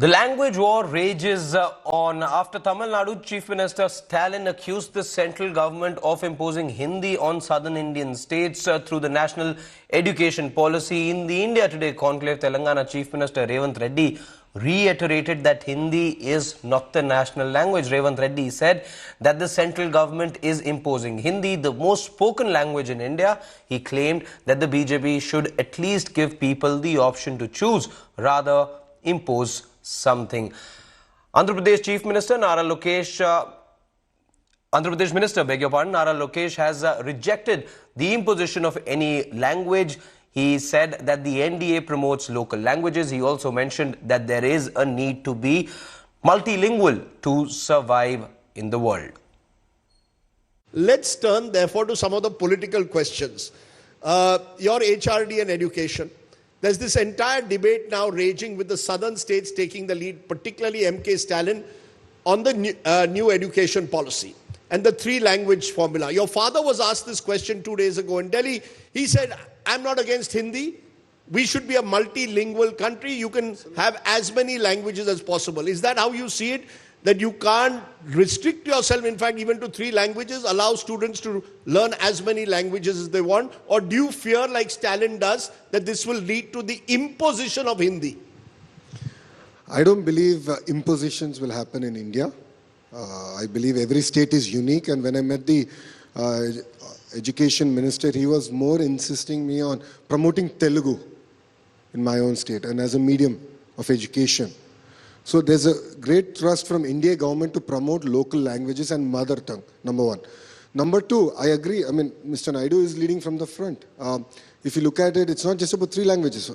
The language war rages on after Tamil Nadu Chief Minister Stalin accused the central government of imposing Hindi on southern Indian states through the national education policy. In the India Today conclave, Telangana Chief Minister Revanth Reddy reiterated that Hindi is not the national language. Revanth Reddy said that the central government is imposing Hindi, the most spoken language in India. He claimed that the BJP should at least give people the option to choose, rather impose something. Andhra Pradesh Chief Minister Nara Lokesh, Andhra Pradesh Minister, Nara Lokesh has rejected the imposition of any language. He said that the NDA promotes local languages. He also mentioned that there is a need to be multilingual to survive in the world. Let's turn therefore to some of the political questions. Your HRD and education. There's this entire debate now raging with the southern states taking the lead, particularly MK Stalin, on the new education policy and the three-language formula. Your father was asked this question 2 days ago in Delhi. He said, I'm not against Hindi. We should be a multilingual country. You can have as many languages as possible. Is that how you see it? That you can't restrict yourself, in fact, even to 3 languages, allow students to learn as many languages as they want? Or do you fear, like Stalin does, that this will lead to the imposition of Hindi? I don't believe impositions will happen in India. I believe every state is unique, and when I met the education minister, he was more insisting me on promoting Telugu in my own state and as a medium of education. So there's a great thrust from India government to promote local languages and mother tongue, number one. Number two, I agree. I mean, Mr. Naidu is leading from the front. If you look at it, it's not just about 3 languages.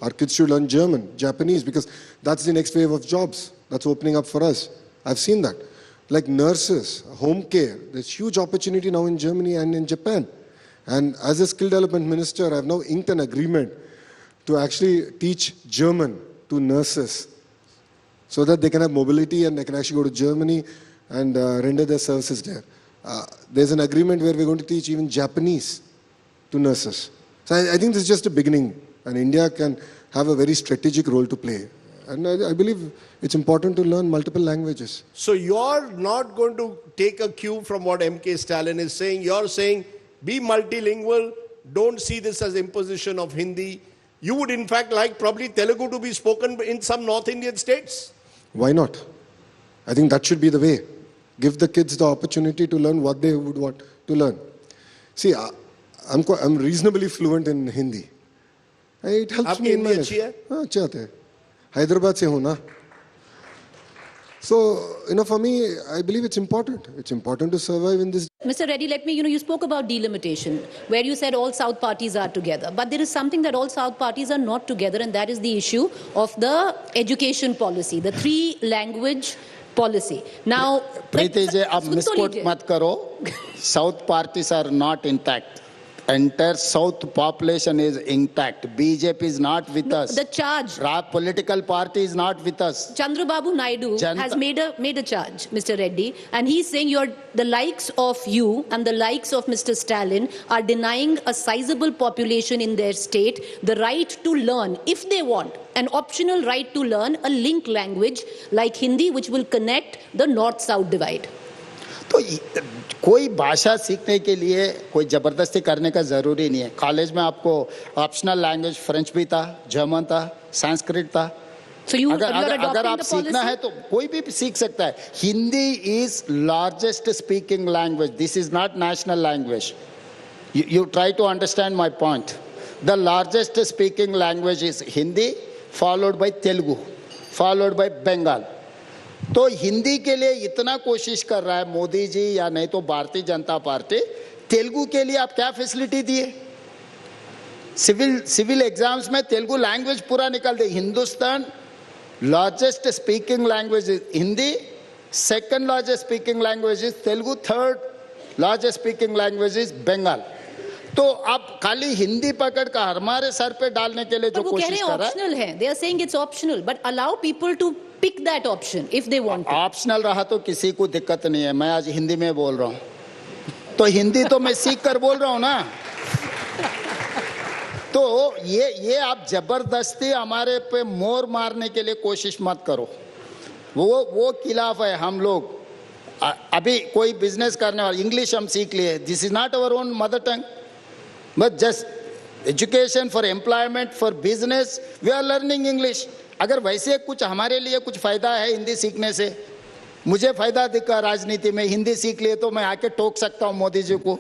Our kids should learn German, Japanese, because that's the next wave of jobs that's opening up for us. I've seen that. Like nurses, home care, there's huge opportunity now in Germany and in Japan. And as a skill development minister, I've now inked an agreement to actually teach German to nurses so that they can have mobility and they can actually go to Germany and render their services there. There's an agreement where we're going to teach even Japanese to nurses. So I think this is just a beginning, and India can have a very strategic role to play. And I believe it's important to learn multiple languages. So you're not going to take a cue from what MK Stalin is saying. You're saying be multilingual, don't see this as imposition of Hindi. You would in fact like probably Telugu to be spoken in some North Indian states? Why not? I think that should be the way. Give the kids the opportunity to learn what they would want to learn. See, I'm reasonably fluent in Hindi. It helps me in my life. अच्छा है. Hyderabad se ho na. So, for me, I believe it's important. It's important to survive in this. Mr. Reddy, let me, you spoke about delimitation, where you said all South parties are together. But there is something that all South parties are not together, and that is the issue of the education policy, the 3-language policy. Now, Preeti ji, ab misquote mat karo. South parties are not intact. Entire South population is intact. BJP is not with us. The charge. Political party is not with us. Chandrababu Naidu has made a charge, Mr. Reddy, and he's saying the likes of you and the likes of Mr. Stalin are denying a sizable population in their state the right to learn, if they want, an optional right to learn a link language like Hindi, which will connect the North-South divide. तो कोई भाषा सीखने के लिए कोई जबरदस्ती करने का जरूरी नहीं है. कॉलेज में आपको ऑप्शनल लैंग्वेज फ्रेंच भी था, जर्मन था, संस्कृत था. अगर आप सीखना है तो कोई भी सीख सकता है. Hindi is largest speaking language. This is not national language. You try to understand my point. The largest speaking language is Hindi, followed by Telugu, followed by Bengal. तो हिंदी के लिए इतना कोशिश कर रहा है मोदी जी या नहीं तो भारतीय जनता पार्टी, तेलुगु के लिए आप क्या फैसिलिटी दिए? सिविल एग्जाम्स में तेलुगु लैंग्वेज पूरा निकाल दे. Hindustan largest speaking language is Hindi, second largest speaking language is Telugu, third largest speaking language is Bengal. तो आप खाली हिंदी पकड़ कर हमारे सर पे डालने के लिए जो कोशिश कर रहे हैं, they are saying it's optional, but allow people to pick that option if they want to. Optional रहा तो किसी को दिक्कत नहीं है. मैं आज हिंदी में बोल रहा हूँ, तो हिंदी तो मैं सीख कर बोल रहा हूँ ना. तो ये आप जबरदस्ती हमारे पे मोर मारने के लिए कोशिश मत करो। वो खिलाफ है हम लोग। अभी कोई बिजनेस करने वाला इंग्लिश हम सीख लिए, this is not our own mother tongue, but just education for employment for business we are learning English. अगर वैसे कुछ हमारे लिए कुछ फायदा है हिंदी सीखने से, मुझे फायदा दिखा राजनीति में, हिंदी सीख लिए तो मैं आके टोक सकता हूँ मोदी जी को।